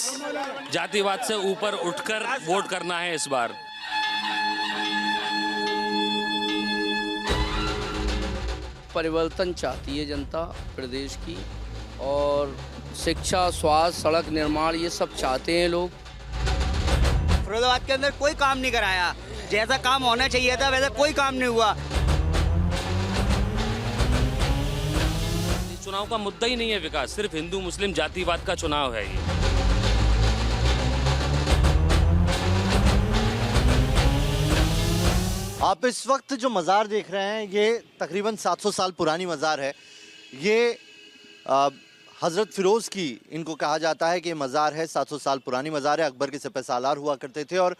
विकास, जातिवाद से ऊपर उठकर वोट करना है इस बार। परिवर्तन चाहती है जनता प्रदेश की, और शिक्षा, स्वास्थ्य, सड़क निर्माण ये सब चाहते हैं लोग। फिरोजाबाद के अंदर कोई काम नहीं कराया, जैसा काम होना चाहिए था वैसा कोई काम नहीं हुआ। चुनाव का मुद्दा ही नहीं है विकास, सिर्फ हिंदू मुस्लिम जातिवाद का चुनाव है ये। आप इस वक्त जो मज़ार देख रहे हैं ये तकरीबन 700 साल पुरानी मज़ार है। ये हज़रत फ़िरोज़ की इनको कहा जाता है कि ये मज़ार है, 700 साल पुरानी मज़ार है। अकबर के सिपह सालार हुआ करते थे और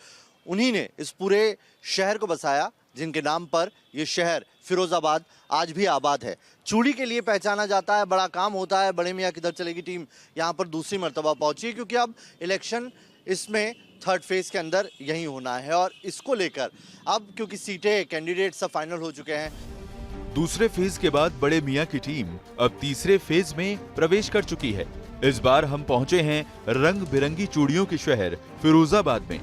उन्हीं ने इस पूरे शहर को बसाया, जिनके नाम पर ये शहर फ़िरोज़ाबाद आज भी आबाद है। चूड़ी के लिए पहचाना जाता है, बड़ा काम होता है। बड़े मियाँ किधर चलेगी टीम यहाँ पर दूसरी मरतबा पहुँची है, क्योंकि अब इलेक्शन इसमें थर्ड फेज़ के अंदर यही होना है। और इसको लेकर अब क्योंकि सीटें, कैंडिडेट सब फाइनल हो चुके हैं, दूसरे फेज के बाद बड़े मियां की टीम अब तीसरे फेज में प्रवेश कर चुकी है। इस बार हम पहुंचे हैं रंग बिरंगी चूड़ियों के शहर फिरोजाबाद में,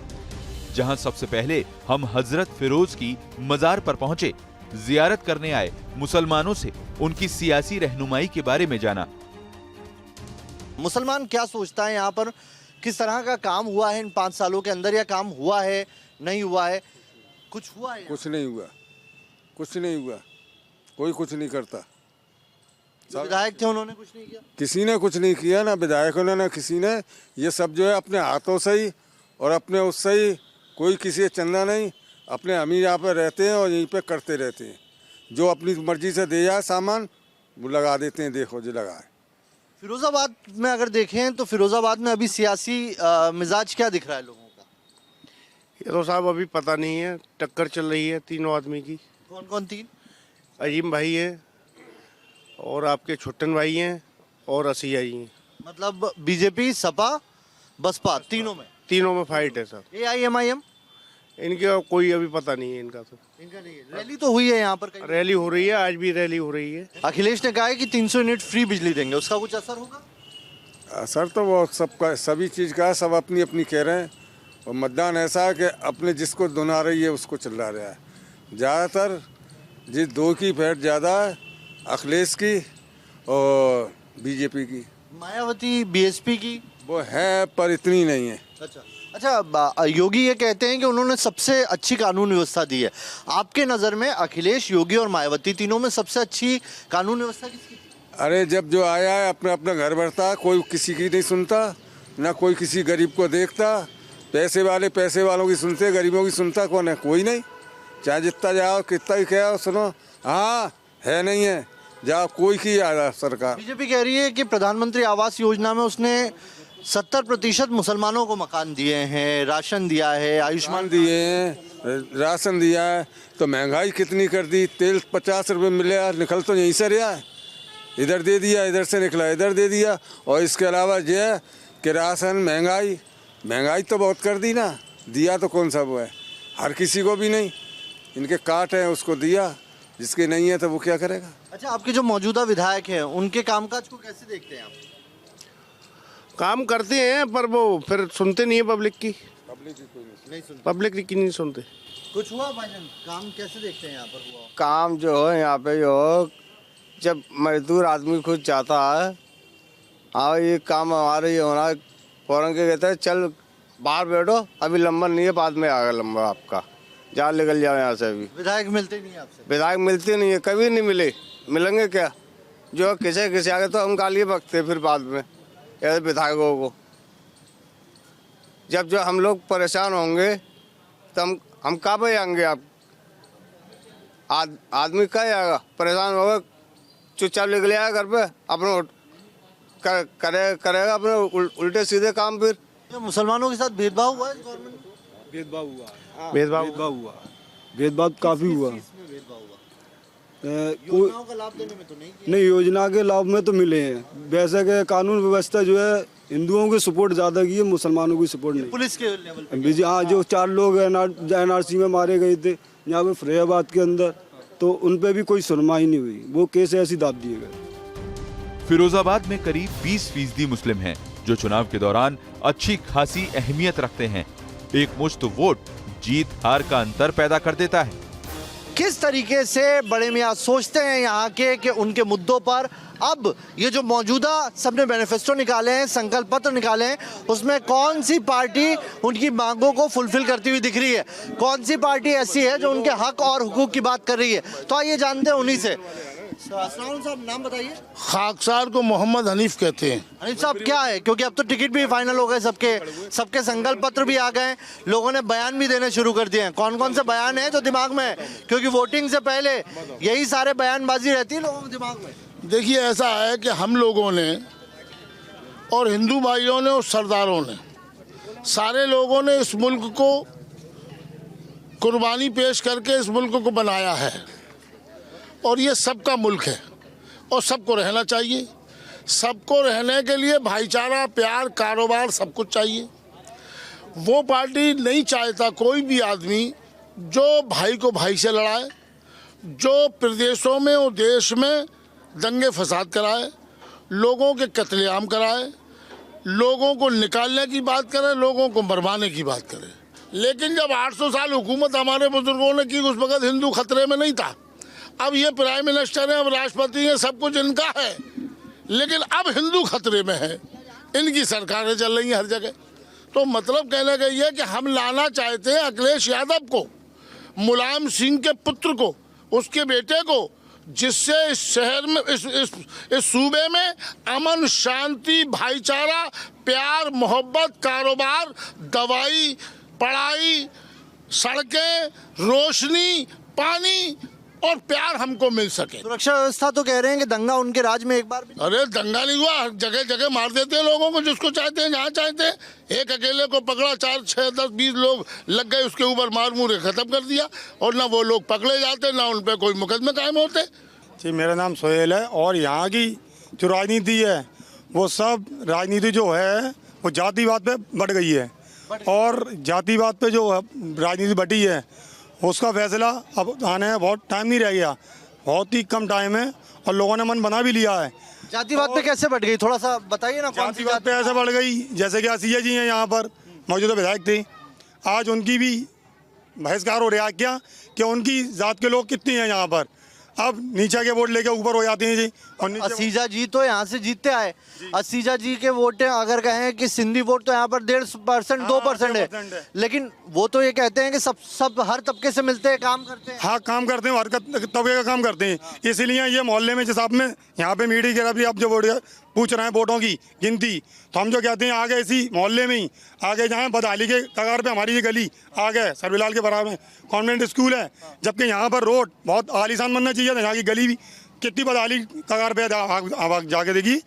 जहां सबसे पहले हम हजरत फिरोज की मजार पर पहुंचे। जियारत करने आए मुसलमानों से उनकी सियासी रहनुमाई के बारे में जाना। मुसलमान क्या सोचता है यहाँ पर, किस तरह का काम हुआ है इन 5 सालों के अंदर, या काम हुआ है नहीं हुआ है, कुछ हुआ है? कुछ नहीं हुआ, कुछ नहीं हुआ, कोई कुछ नहीं करता। विधायक थे उन्होंने कुछ नहीं किया, किसी ने कुछ नहीं किया, ना विधायकों ने ना किसी ने। ये सब जो है अपने हाथों से ही और अपने उससे ही, कोई किसी से चंदा नहीं, अपने हम ही यहाँ पे रहते हैं और यहीं पे करते रहते हैं। जो अपनी मर्जी से दे जाए सामान वो लगा देते हैं, देखो जो लगा है। फिरोजाबाद में अगर देखें तो फिरोजाबाद में अभी सियासी मिजाज क्या दिख रहा है लोगों का? ये तो साहब अभी पता नहीं है, टक्कर चल रही है तीनों आदमी की। कौन कौन तीन? अजीम भाई है और आपके छुट्टन भाई हैं और असिया जी हैं। मतलब बीजेपी, सपा, बसपा, तीनों में फाइट है सर। AIMIM इनका कोई अभी पता नहीं है, इनका तो। इनका नहीं है। रैली तो हुई है यहाँ पर कहीं? रैली हो रही है, आज भी रैली हो रही है। अखिलेश ने कहा है कि 300 यूनिट फ्री बिजली देंगे, उसका कुछ असर होगा? असर तो वो सबका, सभी चीज़ का है, सब अपनी अपनी कह रहे हैं। और मतदान ऐसा है कि अपने जिसको दुना रही है उसको चिल्ला रहा है। ज़्यादातर जिस दो की फेट ज़्यादा है, अखिलेश की और बीजेपी की। मायावती BSP की वो है पर इतनी नहीं है। अच्छा, योगी ये कहते हैं कि उन्होंने सबसे अच्छी कानून व्यवस्था दी है। आपके नज़र में अखिलेश, योगी और मायावती तीनों में सबसे अच्छी कानून व्यवस्था किसकी थी? अरे जब जो आया है अपना अपना घर भरता, कोई किसी की नहीं सुनता, ना कोई किसी गरीब को देखता। पैसे वाले पैसे वालों की सुनते, गरीबों की सुनता कौन है? कोई नहीं। चाहे जितना जाओ, कितना ही कहो, सुनो हाँ है नहीं है, जाओ कोई की आया सरकार। बीजेपी कह रही है कि प्रधानमंत्री आवास योजना में उसने 70% मुसलमानों को मकान दिए हैं, राशन दिया है, आयुष्मान दिए हैं, राशन दिया है। तो महंगाई कितनी कर दी, तेल 50 रुपये मिले, निकल तो यहीं से रहा है, इधर दे दिया, इधर से निकला इधर दे दिया। और इसके अलावा जो है कि राशन, महंगाई तो बहुत कर दी ना। दिया तो कौन सा वो है, हर किसी को भी नहीं। इनके काट हैं उसको दिया, जिसके नहीं है तो वो क्या करेगा। अच्छा, आपके जो मौजूदा विधायक हैं उनके कामकाज को कैसे देखते हैं आप? काम करते हैं पर वो फिर सुनते नहीं है पब्लिक की। नहीं सुनते, पब्लिक की नहीं सुनते। कुछ हुआ भाईजान, काम कैसे देखते हैं यहाँ पर हुआ? काम जो है यहाँ पे जो जब मजदूर आदमी खुद चाहता है, हाँ ये काम हमारे ये होना, फौरन के कहते हैं चल बाहर बैठो, अभी लंबा नहीं है, बाद में आएगा लंबा आपका, जा निकल जाओ यहाँ से। अभी विधायक मिलते नहीं है आपसे? विधायक मिलते नहीं है, कभी नहीं मिले, मिलेंगे क्या? जो किसे आगे तो हम गाली बकते फिर बाद में ऐसे विधायकों को। जब जो हम लोग परेशान होंगे तो हम कहाँ पे आएंगे? आप आदमी कहाँ आएगा? परेशान होगा, चुपचाप निकल आएगा घर पे, अपने करेगा अपने उल्टे सीधे काम। फिर मुसलमानों के साथ भेदभाव हुआ है गवर्नमेंट में? भेदभाव काफी हुआ। योजनाओं का लाभ देने में तो नहीं, योजना के लाभ में तो मिले हैं। वैसे के कानून व्यवस्था जो है हिंदुओं की सपोर्ट ज्यादा की है, मुसलमानों की सपोर्ट नहीं। पुलिस के लेवल पे हाँ, जो 4 लोग NRC में मारे गए थे यहाँ पे फरीदाबाद के अंदर, तो उन पे भी कोई सुनवाई नहीं हुई, वो केस ऐसे दाब दिए गए। फिरोजाबाद में करीब 20% मुस्लिम हैं, जो चुनाव के दौरान अच्छी खासी अहमियत रखते हैं। एक मुश्त वोट जीत हार का अंतर पैदा कर देता है। किस तरीके से बड़े मियाँ सोचते हैं यहाँ के कि उनके मुद्दों पर अब ये जो मौजूदा सबने मैनिफेस्टो निकाले हैं, संकल्प पत्र निकाले हैं, उसमें कौन सी पार्टी उनकी मांगों को फुलफिल करती हुई दिख रही है, कौन सी पार्टी ऐसी है जो उनके हक और हुकूक की बात कर रही है। तो आइए जानते हैं उन्हीं से। साहब नाम बताइए। खाकसार को मोहम्मद हनीफ कहते हैं। हनीफ साहब क्या है, क्योंकि अब तो टिकट भी फाइनल हो गए, सबके संकल्प पत्र भी आ गए, लोगों ने बयान भी देने शुरू कर दिए हैं। कौन कौन से बयान है जो दिमाग में है, क्योंकि वोटिंग से पहले यही सारे बयानबाजी रहती है लोगों के दिमाग में। देखिए ऐसा है कि हम लोगों ने और हिंदू भाइयों ने और सरदारों ने, सारे लोगों ने इस मुल्क को कुर्बानी पेश करके इस मुल्क को बनाया है और ये सबका मुल्क है और सबको रहना चाहिए। सबको रहने के लिए भाईचारा, प्यार, कारोबार सब कुछ चाहिए। वो पार्टी नहीं चाहता कोई भी आदमी जो भाई को भाई से लड़ाए, जो प्रदेशों में और देश में दंगे फसाद कराए, लोगों के कत्लेआम कराए, लोगों को निकालने की बात करे, लोगों को मरवाने की बात करे। लेकिन जब 800 साल हुकूमत हमारे बुजुर्गों ने की, उस वक्त हिंदू खतरे में नहीं था। अब ये प्राइम मिनिस्टर है, अब राष्ट्रपति है, सब कुछ इनका है, लेकिन अब हिंदू खतरे में है। इनकी सरकारें चल रही हैं हर जगह। तो मतलब कहने का ये कि हम लाना चाहते हैं अखिलेश यादव को, मुलायम सिंह के पुत्र को, उसके बेटे को, जिससे इस शहर में, इस सूबे में अमन, शांति, भाईचारा, प्यार, मोहब्बत, कारोबार, दवाई, पढ़ाई, सड़कें, रोशनी, पानी और प्यार हमको मिल सके। सुरक्षा व्यवस्था तो कह रहे हैं कि दंगा उनके राज में एक बार भी। अरे दंगा नहीं हुआ, हर जगह जगह मार देते हैं लोगों को, जिसको चाहते हैं, जहाँ चाहते हैं। एक अकेले को पकड़ा, 4, 6, 10, 20 लोग लग गए, उसके ऊपर मार मुरे खत्म कर दिया, और ना वो लोग पकड़े जाते, ना उन पर कोई मुकदमे कायम होते। जी मेरा नाम सोहेल है, और यहाँ की जो राजनीति है वो सब राजनीति जो है वो जातिवाद पे बढ़ गई है, और जातिवाद पे जो राजनीति बढ़ी है उसका फैसला अब आने में बहुत टाइम नहीं रह गया, बहुत ही कम टाइम है, और लोगों ने मन बना भी लिया है। जातिवाद पे कैसे बढ़ गई, थोड़ा सा बताइए ना। कौन सी जातिवाद पे ऐसे बढ़ गई, जैसे कि आसिया जी हैं यहाँ पर मौजूदा विधायक थे, आज उनकी भी बहिष्कार हो रहा है क्या कि उनकी जात के लोग कितने हैं यहाँ पर, अब नीचे के वोट लेके ऊपर हो जाते हैं जी। और असीजा जी तो यहाँ से जीतते आए, असीजा जी के वोट अगर कहें कि सिंधी वोट तो यहाँ पर 1.5% 2% है, लेकिन वो तो ये कहते हैं कि सब हर तबके से मिलते हैं, काम करते हैं। हाँ काम करते हैं, हर तबके का काम करते हैं, इसीलिए ये मोहल्ले में जिस आप में यहाँ पे मीडिया के भी आप जो वोट पूछ रहे हैं वोटों की गिनती, तो हम जो कहते हैं आगे इसी मोहल्ले में ही आगे जहाँ बदहाली के कगार पे हमारी ये गली आगे सर्विलाल के बराबर में कॉन्वेंट स्कूल है, जबकि यहाँ पर रोड बहुत आलीशान बनना चाहिए था, यहाँ की गली भी कितनी बदहाली कगार पे जाके देखी।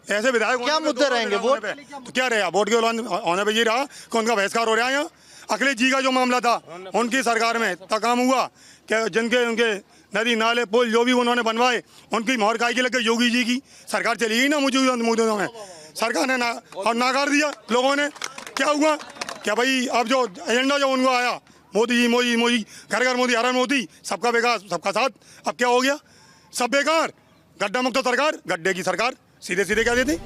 ऐसे विधायक क्या मुद्दे रहेंगे वोट पे? तो क्या रहेगा वोट के होने पर ये रहा कि उनका बहिष्कार हो रहा है। यहाँ अखिलेश जी का जो मामला था उनकी सरकार में काम हुआ कि जिनके उनके नदी नाले पुल जो भी उन्होंने बनवाए उनकी मोहर काय की लग गई, योगी जी की सरकार चली गई ना मौजूदा में, सरकार ने नाकार दिया लोगों ने। क्या हुआ क्या भाई, अब जो एजेंडा जो उनको आया मोदी जी मोदी मोदी घर घर मोदी हर मोदी, सबका विकास सबका साथ, अब क्या हो गया, सब बेकार, गड्ढा मुक्त सरकार, गड्ढे की सरकार, सीधे सीधे क्या देते।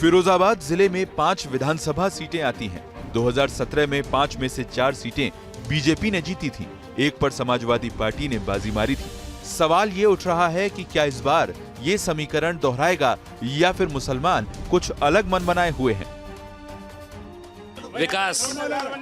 फिरोजाबाद जिले में 5 विधानसभा सीटें आती हैं। 2017 में 5 में से 4 सीटें बीजेपी ने जीती थी, 1 पर समाजवादी पार्टी ने बाजी मारी थी। सवाल ये उठ रहा है कि क्या इस बार ये समीकरण दोहराएगा या फिर मुसलमान कुछ अलग मन बनाए हुए हैं। विकास,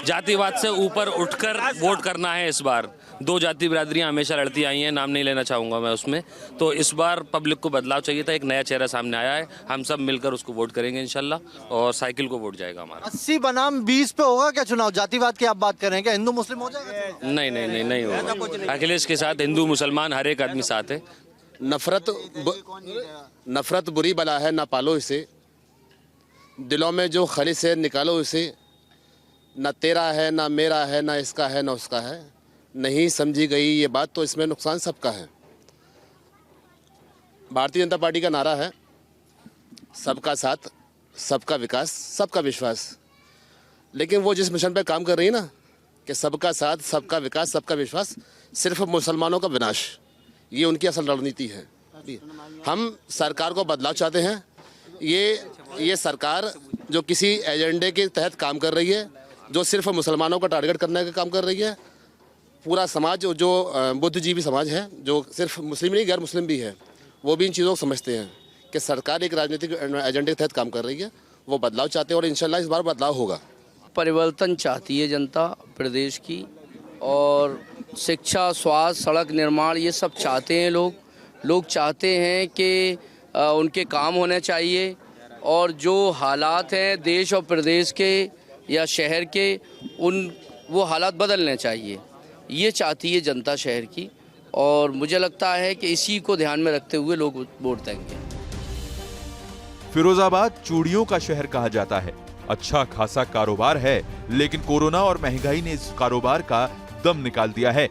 जातिवाद से ऊपर उठकर वोट करना है इस बार। 2 जाति बिरादरियां हमेशा लड़ती आई हैं, नाम नहीं लेना चाहूँगा मैं उसमें, तो इस बार पब्लिक को बदलाव चाहिए था, एक नया चेहरा सामने आया है, हम सब मिलकर उसको वोट करेंगे इंशाल्लाह, और साइकिल को वोट जाएगा हमारा। 80 बनाम 20 पे होगा क्या चुनाव? जातिवाद की आप बात कर रहे हैं, क्या हिंदू मुस्लिम हो जाएगा? नहीं होगा। अखिलेश के साथ हिंदू मुसलमान हर एक आदमी साथ है। नफरत बुरी बला है, ना पालो इसे, दिलों में जो खलिस है निकालो इसे, ना तेरा है ना मेरा है, ना इसका है ना उसका है, नहीं समझी गई ये बात तो इसमें नुकसान सबका है। भारतीय जनता पार्टी का नारा है सबका साथ, सबका विकास, सबका विश्वास, लेकिन वो जिस मिशन पर काम कर रही है ना कि सबका साथ, सबका विकास, सबका विश्वास, सिर्फ मुसलमानों का विनाश, ये उनकी असल रणनीति है। हम सरकार को बदलाव चाहते हैं, ये ये सरकार जो किसी एजेंडे के तहत काम कर रही है, जो सिर्फ मुसलमानों का टारगेट करने का काम कर रही है। पूरा समाज जो बुद्धिजीवी समाज है, जो सिर्फ मुस्लिम नहीं गैर मुस्लिम भी है, वो भी इन चीज़ों को समझते हैं कि सरकार एक राजनीतिक एजेंडे के तहत काम कर रही है। वो बदलाव चाहते हैं और इंशाल्लाह इस बार बदलाव होगा। परिवर्तन चाहती है जनता प्रदेश की, और शिक्षा, स्वास्थ्य, सड़क निर्माण ये सब चाहते हैं लोग चाहते हैं कि उनके काम होने चाहिए, और जो हालात हैं देश और प्रदेश के या शहर के, वो हालात बदलने चाहिए। ये चाहती है जनता शहर की, और मुझे लगता है कि इसी को ध्यान में रखते हुए लोग वोट देंगे। फिरोजाबाद चूड़ियों का शहर कहा जाता है। अच्छा खासा कारोबार है, लेकिन कोरोना और महंगाई ने इस कारोबार का दम निकाल दिया है।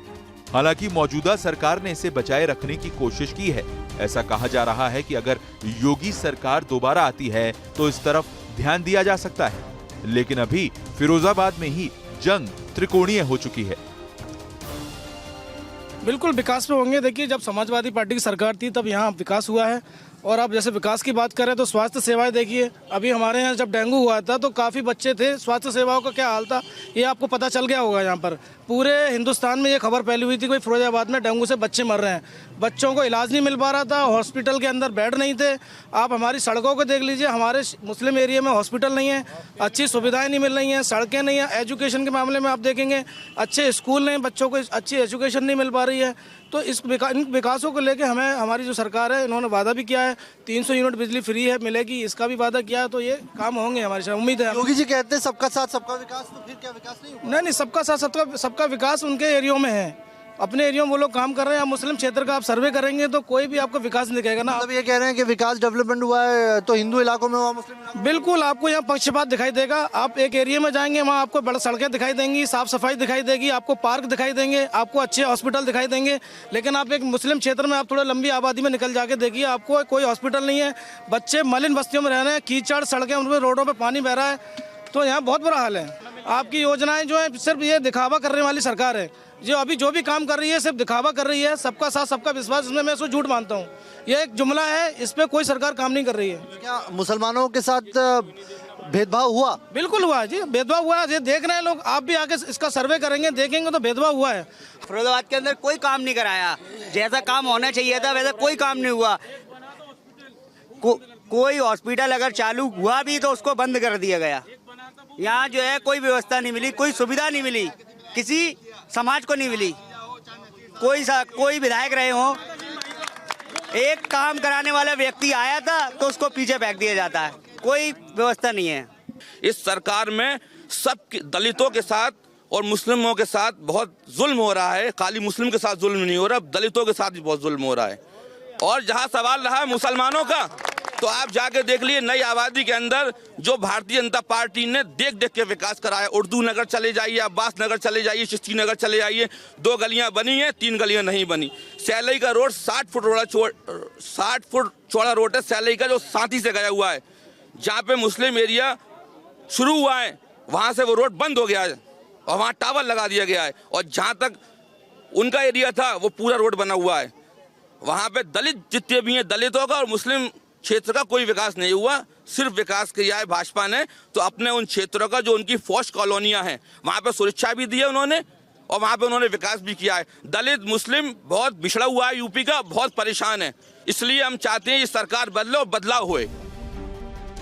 हालांकि मौजूदा सरकार ने इसे बचाए रखने की कोशिश की है। ऐसा कहा जा रहा है कि अगर योगी सरकार दोबारा आती है तो इस तरफ ध्यान दिया जा सकता है, लेकिन अभी फिरोजाबाद में ही जंग त्रिकोणीय हो चुकी है। बिल्कुल विकास पे होंगे। देखिए, जब समाजवादी पार्टी की सरकार थी तब यहाँ विकास हुआ है, और अब जैसे विकास की बात करें तो स्वास्थ्य सेवाएं देखिए, अभी हमारे यहाँ जब डेंगू हुआ था तो काफ़ी बच्चे थे, स्वास्थ्य सेवाओं का क्या हाल था ये आपको पता चल गया होगा। यहाँ पर पूरे हिंदुस्तान में ये खबर फैली हुई थी, कोई फिरोजाबाद में डेंगू से बच्चे मर रहे हैं, बच्चों को इलाज नहीं मिल पा रहा था, हॉस्पिटल के अंदर बेड नहीं थे। आप हमारी सड़कों को देख लीजिए, हमारे मुस्लिम एरिया में हॉस्पिटल नहीं है, अच्छी सुविधाएँ नहीं मिल रही हैं, सड़कें नहीं हैं। एजुकेशन के मामले में आप देखेंगे अच्छे स्कूल नहीं, बच्चों को अच्छी एजुकेशन नहीं मिल पा रही है। तो इन विकासों को लेके हमें, हमारी जो सरकार है, इन्होंने वादा भी किया है 300 यूनिट बिजली फ्री है मिलेगी, इसका भी वादा किया है, तो ये काम होंगे हमारी से उम्मीद है। योगी जी कहते हैं सबका साथ सबका विकास, तो फिर क्या विकास नहीं होगा? नहीं, सबका साथ सबका विकास उनके एरियो में है, अपने एरिया में वो लोग काम कर रहे हैं। आप मुस्लिम क्षेत्र का आप सर्वे करेंगे तो कोई भी आपको विकास नहीं दिखेगा ना। मतलब ये कह रहे हैं कि विकास डेवलपमेंट हुआ है तो हिंदू इलाकों में हुआ, मुस्लिम इलाकों में? बिल्कुल, आपको यहाँ पक्षपात दिखाई देगा। आप एक एरिया में जाएंगे, वहाँ आपको बड़ी सड़कें दिखाई देंगी, साफ सफाई दिखाई देगी, आपको पार्क दिखाई देंगे, आपको अच्छे हॉस्पिटल दिखाई देंगे। लेकिन आप एक मुस्लिम क्षेत्र में आप थोड़ा लंबी आबादी में निकल जाके देखिए, आपको कोई हॉस्पिटल नहीं है, बच्चे मलिन बस्तियों में रह रहे हैं, कीचड़ सड़कें, उनमें रोडों पर पानी बह रहा है, तो यहाँ बहुत बुरा हाल है। आपकी योजनाएं जो है सिर्फ ये दिखावा करने वाली सरकार है, जो अभी जो भी काम कर रही है सिर्फ दिखावा कर रही है। सबका साथ सबका विश्वास, इसमें मैं इसको झूठ मानता हूँ। ये एक जुमला है, इस पे कोई सरकार काम नहीं कर रही है। क्या मुसलमानों के साथ भेदभाव हुआ? बिल्कुल हुआ है जी, भेदभाव हुआ है। ये देख रहे हैं लोग, आप भी आके इसका सर्वे करेंगे, देखेंगे तो भेदभाव हुआ है। फिरोजाबाद के अंदर कोई काम नहीं कराया, जैसा काम होना चाहिए था वैसा कोई काम नहीं हुआ। कोई हॉस्पिटल अगर चालू हुआ भी तो उसको बंद कर दिया गया। यहाँ जो है कोई व्यवस्था नहीं मिली, कोई सुविधा नहीं मिली, किसी समाज को नहीं मिली। कोई विधायक रहे हो, एक काम कराने वाला व्यक्ति आया था तो उसको पीछे फेंक दिया जाता है, कोई व्यवस्था नहीं है। इस सरकार में सब दलितों के साथ और मुस्लिमों के साथ बहुत जुल्म हो रहा है। खाली मुस्लिम के साथ जुल्म नहीं हो रहा, दलितों के साथ भी बहुत जुल्म हो रहा है। और जहां सवाल रहा है मुसलमानों का, तो आप जाके देख लिए नई आबादी के अंदर जो भारतीय जनता पार्टी ने देख देख के विकास कराया। उर्दू नगर चले जाइए, अब्बास नगर चले जाइए, चिश्ती नगर चले जाइए, 2 गलियां बनी हैं, 3 गलियां नहीं बनी। सैलई का रोड 60 फुट चौड़ा रोड है, सैलई का जो सांती से गया हुआ है। जहाँ पे मुस्लिम एरिया शुरू हुआ है वहाँ से वो रोड बंद हो गया है और वहाँ टावर लगा दिया गया है। और जहाँ तक उनका एरिया था वो पूरा रोड बना हुआ है। वहाँ पे दलित जितने भी हैं, दलितों का और मुस्लिम क्षेत्र का कोई विकास नहीं हुआ, सिर्फ विकास किया है भाजपा ने। तो अपने उन क्षेत्रों का जो उनकी फौज कॉलोनियां हैं वहाँ पे सुरक्षा भी दी है उन्होंने, और वहाँ पे उन्होंने विकास भी किया है। दलित मुस्लिम बहुत बिछड़ा हुआ है, यूपी का बहुत परेशान है। इसलिए हम चाहते हैं ये सरकार बदले और बदलाव हुए।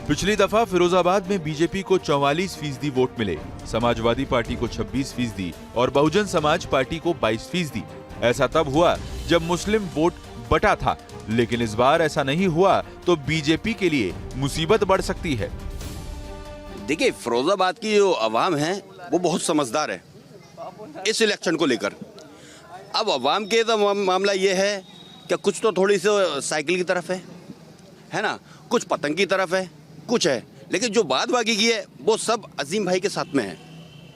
पिछली दफा फिरोजाबाद में बीजेपी को 44% वोट मिले, समाजवादी पार्टी को 26% और बहुजन समाज पार्टी को 22%। ऐसा तब हुआ जब मुस्लिम वोट बटा था, लेकिन इस बार ऐसा नहीं हुआ तो बीजेपी के लिए मुसीबत बढ़ सकती है। देखिए, फिरोजाबाद की जो अवाम है वो बहुत समझदार है इस इलेक्शन को लेकर। अब अवाम के तो मामला ये है कि कुछ तो थोड़ी सी साइकिल की तरफ है ना, कुछ पतंग की तरफ है, कुछ है, लेकिन जो बात बाकी की है वो सब अजीम भाई के साथ में है,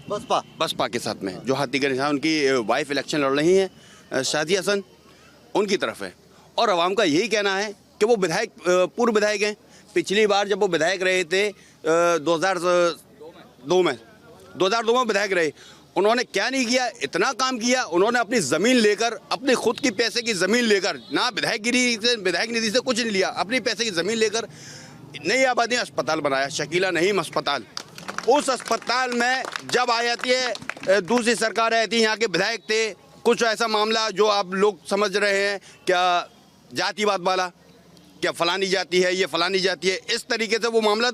बसपा के साथ में। जो हाथी के निशान उनकी वाइफ इलेक्शन लड़ रही हैं शादिया हसन, उनकी तरफ है। और अवाम का यही कहना है कि वो विधायक, पूर्व विधायक हैं। पिछली बार जब वो विधायक रहे थे 2002 में विधायक रहे, उन्होंने क्या नहीं किया, इतना काम किया। उन्होंने अपनी ज़मीन लेकर, अपने खुद की पैसे की ज़मीन लेकर, ना विधायक निधि से कुछ नहीं लिया, अपनी पैसे की ज़मीन लेकर नई आबादी में अस्पताल बनाया, शकीला नईम अस्पताल। उस अस्पताल में जब आ जाती है दूसरी सरकार आई थी, यहाँ के विधायक थे, कुछ ऐसा मामला जो आप लोग समझ रहे हैं क्या जातिवाद वाला, क्या फलानी जाति है, ये फलानी जाति है, इस तरीके से वो मामला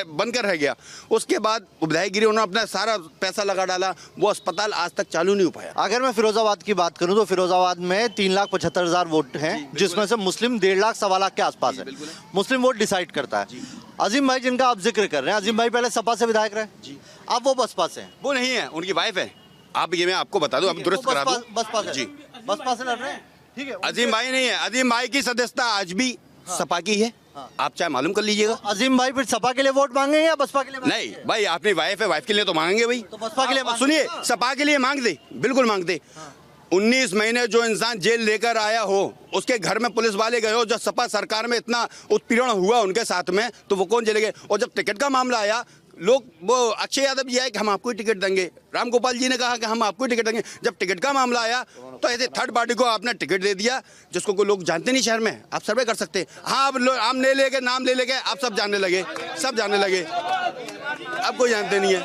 बनकर रह गया। उसके बाद विधायक गिरी, उन्होंने अपना सारा पैसा लगा डाला, वो अस्पताल आज तक चालू नहीं हो पाया। अगर मैं फिरोजाबाद की बात करूं तो फिरोजाबाद में 3,75,000 वोट हैं, जिसमें से मुस्लिम 1.5 लाख 1.25 लाख के आसपास है। मुस्लिम वोट डिसाइड करता है। अजीम भाई जिनका आप जिक्र कर रहे हैं, अजीम भाई पहले सपा से विधायक रहे, अब वो बसपा से हैं। वो नहीं है, उनकी वाइफ है। आप ये मैं आपको बता दूं, आप दुरुस्त करा दूं। बसपा से जी, बसपा से लड़ रहे हैं, ठीक है। अजीम भाई नहीं है, अजीम भाई की सदस्यता आज भी सपा की है, आप चाहे मालूम कर लीजिएगा। अजीम भाई फिर सपा के लिए वोट मांगेंगे या बसपा के लिए? नहीं भाई, आपने वाइफ है, वाइफ के लिए तो मांगेंगे भाई। तो बसपा के लिए सुनिए, सपा के लिए मांग दे, बिल्कुल मांग दे। 19 महीने जो इंसान जेल लेकर आया हो, उसके घर में पुलिस वाले गए हो, जब सपा सरकार में इतना उत्पीड़न हुआ उनके साथ में, तो वो कौन चले गए? और जब टिकट का मामला आया, लोग वो अक्षय यादव जी आए कि हम आपको ही टिकट देंगे, राम गोपाल जी ने कहा कि हम आपको ही टिकट देंगे। जब टिकट का मामला आया तो ऐसे थर्ड पार्टी को आपने टिकट दे दिया, जिसको कोई लोग जानते नहीं शहर में। आप सर्वे कर सकते हैं। हाँ, अब आप ले लेके नाम ले लेके आप सब जानने लगे, सब जानने लगे, अब कोई जानते नहीं है।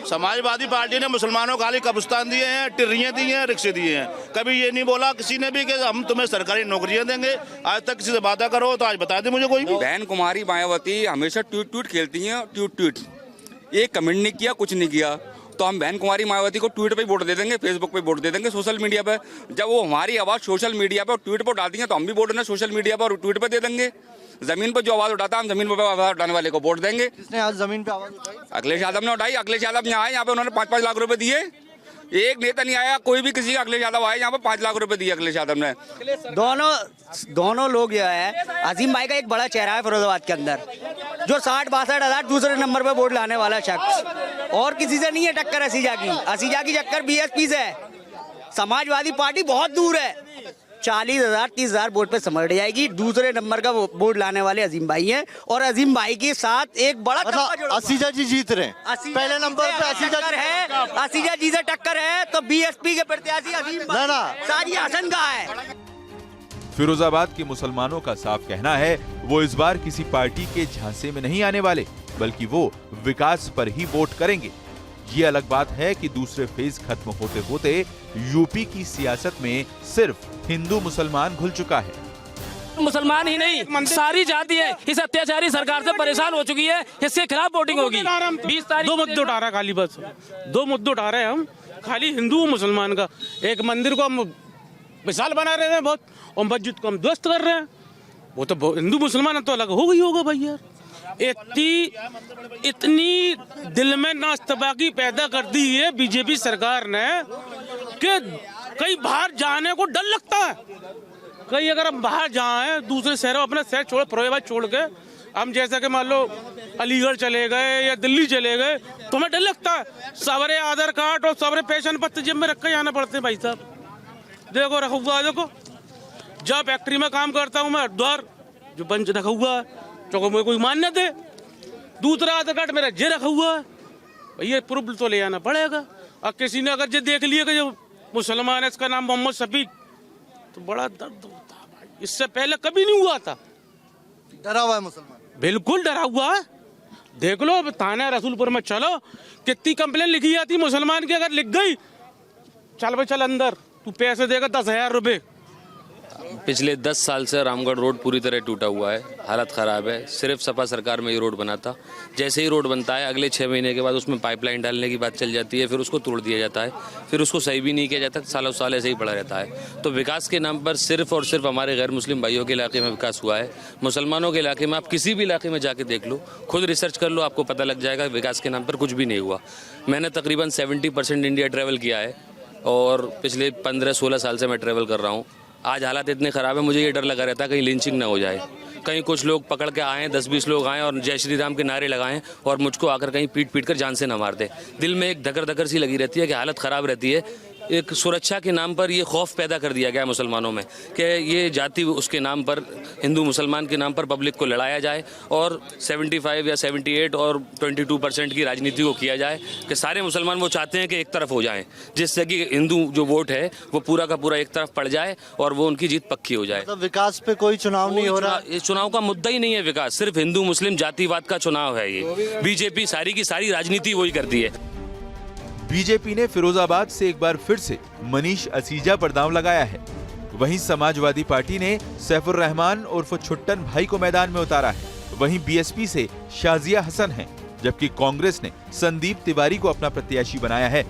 समाजवादी पार्टी ने मुसलमानों को खाली कब्रिस्तान दिए हैं, टिर्रियाँ दी हैं, रिक्शे दिए हैं। कभी ये नहीं बोला किसी ने भी कि हम तुम्हें सरकारी नौकरियां देंगे। आज तक किसी से बात करो तो आज बता दे मुझे कोई भी। बहन कुमारी मायावती हमेशा ट्वीट खेलती हैं, ट्वीट एक कमेंट नहीं किया, कुछ नहीं किया, तो हम बहन कुमारी मायावती को ट्वीट पे वोट दे देंगे, फेसबुक पे वोट दे देंगे, सोशल मीडिया पे। जब वो हमारी आवाज़ सोशल मीडिया पे और ट्वीट पर डालती हैं तो हम भी वोट सोशल मीडिया पर और ट्वीट पे दे देंगे। जमीन पर जो आवाज़ उठाता है, हम जमीन पर आवाज़ उठाने वाले को वोट देंगे। किसने आज जमीन पे आवाज उठाई? अखिलेश यादव ने उठाई। अखिलेश यादव यहाँ आए, यहाँ पे उन्होंने 5-5 लाख रुपए दिए। एक नेता नहीं आया, कोई भी किसी का। अखिलेश यादव आए, यहाँ पे 5 लाख रुपए दिए अखिलेश यादव ने। दोनों लोग जो है, अजीम भाई का एक बड़ा चेहरा है फिरोजाबाद के अंदर, जो 60-62 हज़ार दूसरे नंबर पे वोट लाने वाला शख्स, और किसी से नहीं है टक्कर। असीजा की टक्कर बीएसपी से है। समाजवादी पार्टी बहुत दूर है, 40,000 30,000 वोट पे समझ जाएगी। दूसरे नंबर का वोट लाने वाले अजीम भाई हैं, और अजीम भाई के साथ एक बड़ा असीजा जी जीत रहे हैं। पहले नंबर पे असीजा जी से टक्कर है, तो बीएसपी के प्रत्याशी अजीम साजी हसन का है। फिरोजाबाद के मुसलमानों का साफ कहना है, वो इस बार किसी पार्टी के झांसे में नहीं आने वाले, बल्कि वो विकास पर ही वोट करेंगे। ये अलग बात है कि दूसरे फेज खत्म होते होते यूपी की सियासत में सिर्फ हिंदू मुसलमान घुल चुका है। मुसलमान ही नहीं, सारी जाति है इस अत्याचारी सरकार से परेशान हो चुकी है। इसके खिलाफ वोटिंग होगी 20 तारीख। 2 मुद्दे उठा रहा खाली, बस 2 मुद्दे उठा रहे हैं हम, खाली हिंदू और मुसलमान का। एक मंदिर को हम मिसाल बना रहे हैं बहुत, और मस्जिद को हम ध्वस्त कर रहे हैं। वो तो हिंदू मुसलमान तो अलग हो गई होगा भाई यार। इतनी दिल में नास्तबागी पैदा कर दी है बीजेपी सरकार ने कि कहीं बाहर जाने को डर लगता है। कहीं अगर हम बाहर जाएं, दूसरे शहरों, अपना शहर छोड़, फिरोजाबाद छोड़ के, हम जैसा कि मान लो अलीगढ़ चले गए या दिल्ली चले गए, तो हमें डर लगता है। सबरे आधार कार्ड और सबरे पेंशन पत्र जेब में रख के जाना पड़ते हैं भाई साहब। देखो रखा हुआ है, देखो जब फैक्ट्री में काम करता हूँ मैं, हरिद्वार जो बंच रखा हुआ है, चौको मुझे कोई मान न दे, दूसरा आधार कार्ड मेरा जे रखा हुआ है, भैया प्रूफ तो ले आना पड़ेगा। और किसी ने अगर जे देख लिया कि जो मुसलमान है, इसका नाम मोहम्मद शफीक, तो बड़ा दर्द होता है भाई। इससे पहले कभी नहीं हुआ था। डरा हुआ है मुसलमान, बिल्कुल डरा हुआ है। देख लो अब थाना रसूलपुर में चलो, कितनी कंप्लेन लिखी जाती मुसलमान की, अगर लिख गई चल भाई चल अंदर, तू पैसे देगा 10,000 रुपये। पिछले 10 साल से रामगढ़ रोड पूरी तरह टूटा हुआ है, हालत ख़राब है। सिर्फ सपा सरकार में ये रोड बना था। जैसे ही रोड बनता है, अगले 6 महीने के बाद उसमें पाइपलाइन डालने की बात चल जाती है, फिर उसको तोड़ दिया जाता है, फिर उसको सही भी नहीं किया जाता, सालों साल ऐसे ही पड़ा रहता है। तो विकास के नाम पर सिर्फ और सिर्फ हमारे गैर मुस्लिम भाइयों के इलाके में विकास हुआ है। मुसलमानों के इलाके में आप किसी भी इलाके में जाके देख लो, खुद रिसर्च कर लो, आपको पता लग जाएगा विकास के नाम पर कुछ भी नहीं हुआ। मैंने तकरीबन 70% इंडिया ट्रैवल किया है, और पिछले 15-16 साल से मैं ट्रैवल कर रहा हूँ। आज हालात इतने ख़राब है, मुझे ये डर लगा रहता है कहीं लिंचिंग ना हो जाए, कहीं कुछ लोग पकड़ के आएँ, 10-20 लोग आएँ और जय श्री राम के नारे लगाएं और मुझको आकर कहीं पीट कर जान से ना मार दे। दिल में एक धकर सी लगी रहती है कि हालत ख़राब रहती है एक सुरक्षा के नाम पर ये खौफ पैदा कर दिया गया है मुसलमानों में कि ये जाति उसके नाम पर, हिंदू मुसलमान के नाम पर पब्लिक को लड़ाया जाए और 75 या 78 और 22% की राजनीति को किया जाए कि सारे मुसलमान वो चाहते हैं कि एक तरफ हो जाएं, जिससे कि हिंदू जो वोट है वो पूरा का पूरा एक तरफ पड़ जाए और वो उनकी जीत पक्की हो जाए। मतलब विकास पे कोई चुनाव नहीं हो रहा? इस चुनाव का मुद्दा ही नहीं है विकास, सिर्फ हिंदू मुस्लिम जातिवाद का चुनाव है ये। बीजेपी सारी की सारी राजनीति वही करती है। बीजेपी ने फिरोजाबाद से एक बार फिर से मनीष असीजा पर दांव लगाया है। वहीं समाजवादी पार्टी ने सैफुर रहमान उर्फ छुट्टन भाई को मैदान में उतारा है। वहीं बीएसपी से शाजिया हसन हैं, जबकि कांग्रेस ने संदीप तिवारी को अपना प्रत्याशी बनाया है।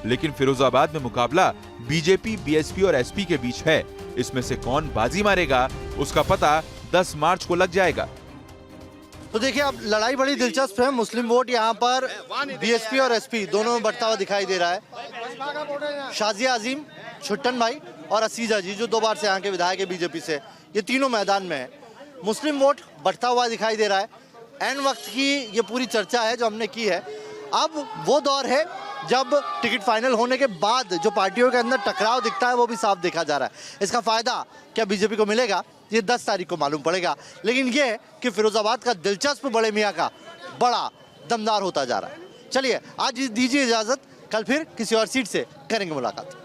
लेकिन फिरोजाबाद में मुकाबला बीजेपी, बीएसपी और एसपी के बीच है। इसमें से कौन बाजी मारेगा उसका पता 10 मार्च को लग जाएगा। तो देखिए, अब लड़ाई बड़ी दिलचस्प है। मुस्लिम वोट यहाँ पर बीएसपी और एसपी दोनों में बढ़ता हुआ दिखाई दे रहा है। शाजिया अजीम, छुट्टन भाई और असीजा जी, जो 2 बार से यहाँ के विधायक है बीजेपी से, ये तीनों मैदान में है। मुस्लिम वोट बढ़ता हुआ दिखाई दे रहा है। एन वक्त की ये पूरी चर्चा है जो हमने की है। अब वो दौर है जब टिकट फाइनल होने के बाद जो पार्टियों के अंदर टकराव दिखता है वो भी साफ देखा जा रहा है। इसका फायदा क्या बीजेपी को मिलेगा, ये 10 तारीख को मालूम पड़ेगा। लेकिन ये कि फिरोजाबाद का दिलचस्प बड़े मियाँ का बड़ा दमदार होता जा रहा है। चलिए, आज दीजिए इजाजत, कल फिर किसी और सीट से करेंगे मुलाकात।